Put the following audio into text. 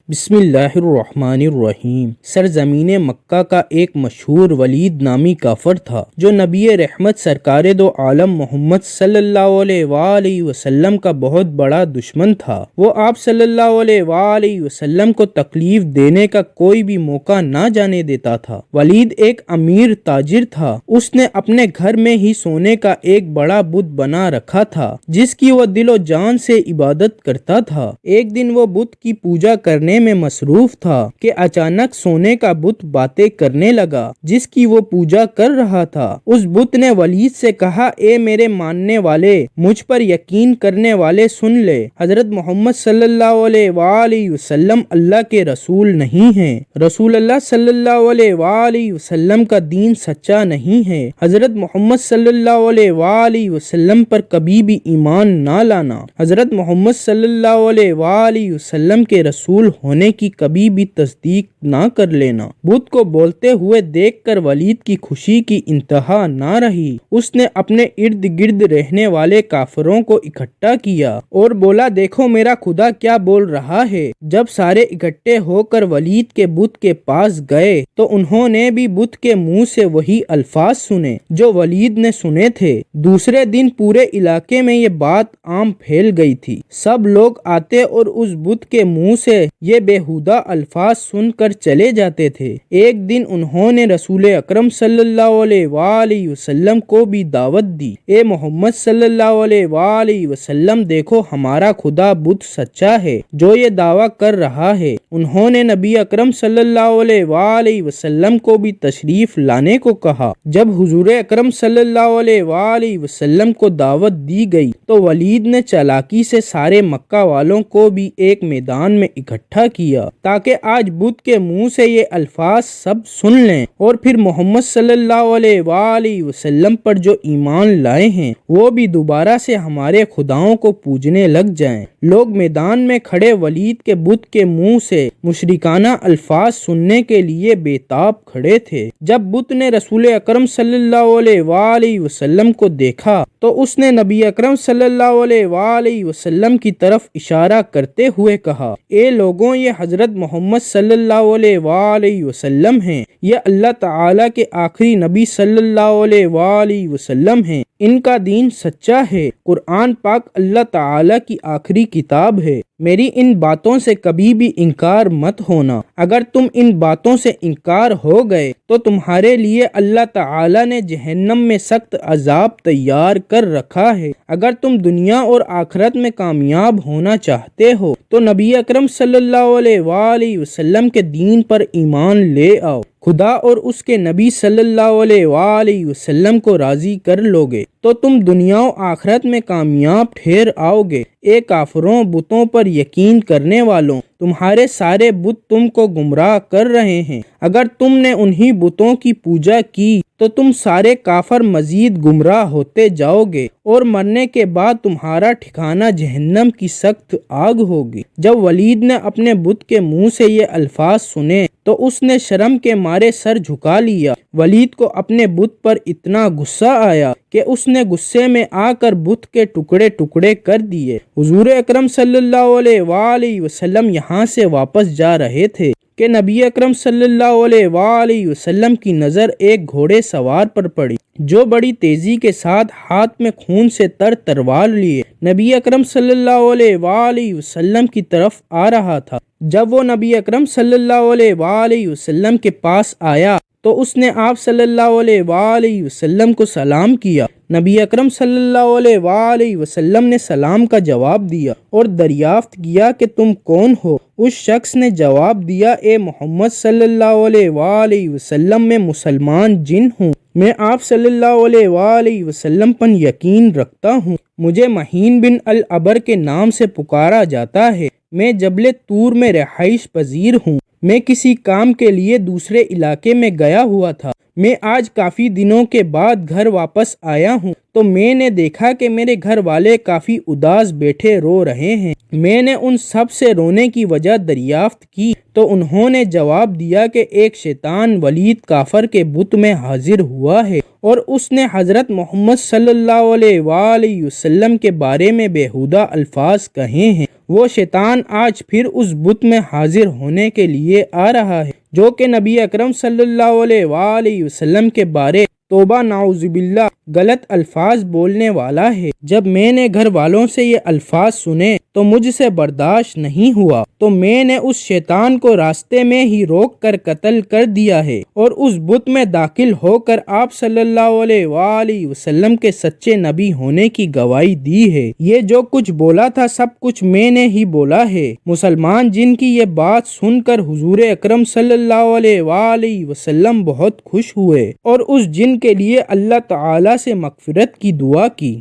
بسم اللہ الرحمن الرحیم۔ سرزمین مکہ کا ایک مشہور ولید نامی کافر تھا جو نبی رحمت سرکار دو عالم محمد صلی اللہ علیہ وآلہ وسلم کا بہت بڑا دشمن تھا۔ وہ آپ صلی اللہ علیہ وآلہ وسلم کو تکلیف دینے کا کوئی بھی موقع نہ جانے دیتا تھا۔ ولید ایک امیر تاجر تھا۔ اس نے اپنے گھر میں ہی سونے کا ایک بڑا بت بنا رکھا تھا جس کی وہ دل و جان سے عبادت کرتا تھا۔ ایک دن وہ بت کی پوجا کرنے میں مصروف تھا کہ اچانک سونے کا بت باتیں کرنے لگا جس کی وہ پوجا کر رہا تھا۔ اس بت نے ولید سے کہا، اے میرے ماننے والے، مجھ پر یقین کرنے والے سن لے، حضرت محمد صلی اللہ علیہ وآلہ وسلم اللہ کے رسول نہیں ہیں۔ رسول اللہ صلی اللہ علیہ وآلہ وسلم کا دین سچا نہیں ہے۔ حضرت محمد صلی اللہ علیہ وآلہ وسلم پر کبھی بھی ایمان نہ لانا۔ حضرت محمد صلی اللہ علیہ وآلہ وسلم کے رسول ہونے کی کبھی بھی تصدیق نہ کر لینا۔ بت کو بولتے ہوئے دیکھ کر ولید کی خوشی کی انتہا نہ رہی۔ اس نے اپنے ارد گرد رہنے والے کافروں کو اکٹھا کیا اور بولا، دیکھو میرا خدا کیا بول رہا ہے۔ جب سارے اکٹھے ہو کر ولید کے بت کے پاس گئے تو انہوں نے بھی بت کے منہ سے وہی الفاظ سنے جو ولید نے سنے تھے۔ دوسرے دن پورے علاقے میں یہ بات عام پھیل گئی تھی۔ سب لوگ آتے اور اس بت کے منہ سے یہ بیہودہ الفاظ سن کر چلے جاتے تھے۔ ایک دن انہوں نے رسول اکرم صلی اللہ علیہ وآلہ وسلم کو بھی دعوت دی، اے محمد صلی اللہ علیہ وآلہ وسلم، دیکھو ہمارا خدا بت سچا ہے جو یہ دعویٰ کر رہا ہے۔ انہوں نے نبی اکرم صلی اللہ علیہ وآلہ وسلم کو بھی تشریف لانے کو کہا۔ جب حضور اکرم صلی اللہ علیہ وآلہ وسلم کو دعوت دی گئی تو ولید نے چالاکی سے سارے مکہ والوں کو بھی ایک میدان میں اکٹھا کیا تاکہ آج بت کے منہ سے یہ الفاظ سب سن لیں اور پھر محمد صلی اللہ علیہ وآلہ وسلم پر جو ایمان لائے ہیں وہ بھی دوبارہ سے ہمارے خداؤں کو پوجنے لگ جائیں۔ لوگ میدان میں کھڑے ولید کے بت کے منہ سے مشرکانہ الفاظ سننے کے لیے بے تاب کھڑے تھے۔ جب بت نے رسول اکرم صلی اللہ علیہ وآلہ وسلم کو دیکھا تو اس نے نبی اکرم صلی اللہ علیہ وآلہ وسلم کی طرف اشارہ کرتے ہوئے کہا، اے لوگوں، یہ حضرت محمد صلی اللہ علیہ وآلہ وسلم ہیں، یہ اللہ تعالیٰ کے آخری نبی صلی اللہ علیہ وآلہ وسلم ہیں، ان کا دین سچا ہے، قرآن پاک اللہ تعالیٰ کی آخری کتاب ہے، میری ان باتوں سے کبھی بھی انکار مت ہونا۔ اگر تم ان باتوں سے انکار ہو گئے تو تمہارے لیے اللہ تعالیٰ نے جہنم میں سخت عذاب تیار کر رکھا ہے۔ اگر تم دنیا اور آخرت میں کامیاب ہونا چاہتے ہو تو نبی اکرم صلی اللہ علیہ وآلہ وسلم کے دین پر ایمان لے آؤ۔ خدا اور اس کے نبی صلی اللہ علیہ وآلہ وسلم کو راضی کر لوگے تو تم دنیا و آخرت میں کامیاب ٹھہر آؤ گے۔ اے کافروں، بتوں پر یقین کرنے والوں، تمہارے سارے بت تم کو گمراہ کر رہے ہیں۔ اگر تم نے انہی بتوں کی پوجا کی تو تم سارے کافر مزید گمراہ ہوتے جاؤ گے اور مرنے کے بعد تمہارا ٹھکانہ جہنم کی سخت آگ ہوگی۔ جب ولید نے اپنے بت کے منہ سے یہ الفاظ سنے تو اس نے شرم کے مارے سر جھکا لیا۔ ولید کو اپنے بت پر اتنا غصہ آیا کہ اس نے غصے میں آ کر بت کے ٹکڑے ٹکڑے کر دیے۔ حضور اکرم صلی اللہ علیہ وآلہ وسلم یہاں سے واپس جا رہے تھے کہ نبی اکرم صلی اللہ علیہ وآلہ وسلم کی نظر ایک گھوڑے سوار پر پڑی جو بڑی تیزی کے ساتھ ہاتھ میں خون سے تر تلوار لیے نبی اکرم صلی اللہ علیہ وآلہ وسلم کی طرف آ رہا تھا۔ جب وہ نبی اکرم صلی اللہ علیہ وآلہ وسلم کے پاس آیا تو اس نے آپ صلی اللہ علیہ وآلہ وسلم کو سلام کیا۔ نبی اکرم صلی اللہ علیہ وآلہ وسلم نے سلام کا جواب دیا اور دریافت کیا کہ تم کون ہو؟ اس شخص نے جواب دیا، اے محمد صلی اللہ علیہ وآلہ وسلم، میں مسلمان جن ہوں، میں آپ صلی اللہ علیہ وآلہ وسلم پر یقین رکھتا ہوں، مجھے مہین بن العبر کے نام سے پکارا جاتا ہے، میں جبل طور میں رہائش پذیر ہوں، میں کسی کام کے لیے دوسرے علاقے میں گیا ہوا تھا، میں آج کافی دنوں کے بعد گھر واپس آیا ہوں تو میں نے دیکھا کہ میرے گھر والے کافی اداس بیٹھے رو رہے ہیں۔ میں نے ان سب سے رونے کی وجہ دریافت کی تو انہوں نے جواب دیا کہ ایک شیطان ولید کافر کے بت میں حاضر ہوا ہے اور اس نے حضرت محمد صلی اللہ علیہ وآلہ وسلم کے بارے میں بیہودہ الفاظ کہے ہیں۔ وہ شیطان آج پھر اس بت میں حاضر ہونے کے لیے آ رہا ہے جو کہ نبی اکرم صلی اللہ علیہ وآلہ وسلم کے بارے توبہ نعوذ باللہ غلط الفاظ بولنے والا ہے۔ جب میں نے گھر والوں سے یہ الفاظ سنے تو مجھ سے برداشت نہیں ہوا، تو میں نے اس شیطان کو راستے میں ہی روک کر قتل کر دیا ہے اور اس بت میں داخل ہو کر آپ صلی اللہ علیہ وآلہ وسلم کے سچے نبی ہونے کی گواہی دی ہے۔ یہ جو کچھ بولا تھا سب کچھ میں نے ہی بولا ہے۔ مسلمان جن کی یہ بات سن کر حضور اکرم صلی اللہ علیہ وآلہ وسلم بہت خوش ہوئے اور اس جن کے لیے اللہ تعالی سے مغفرت کی دعا کی۔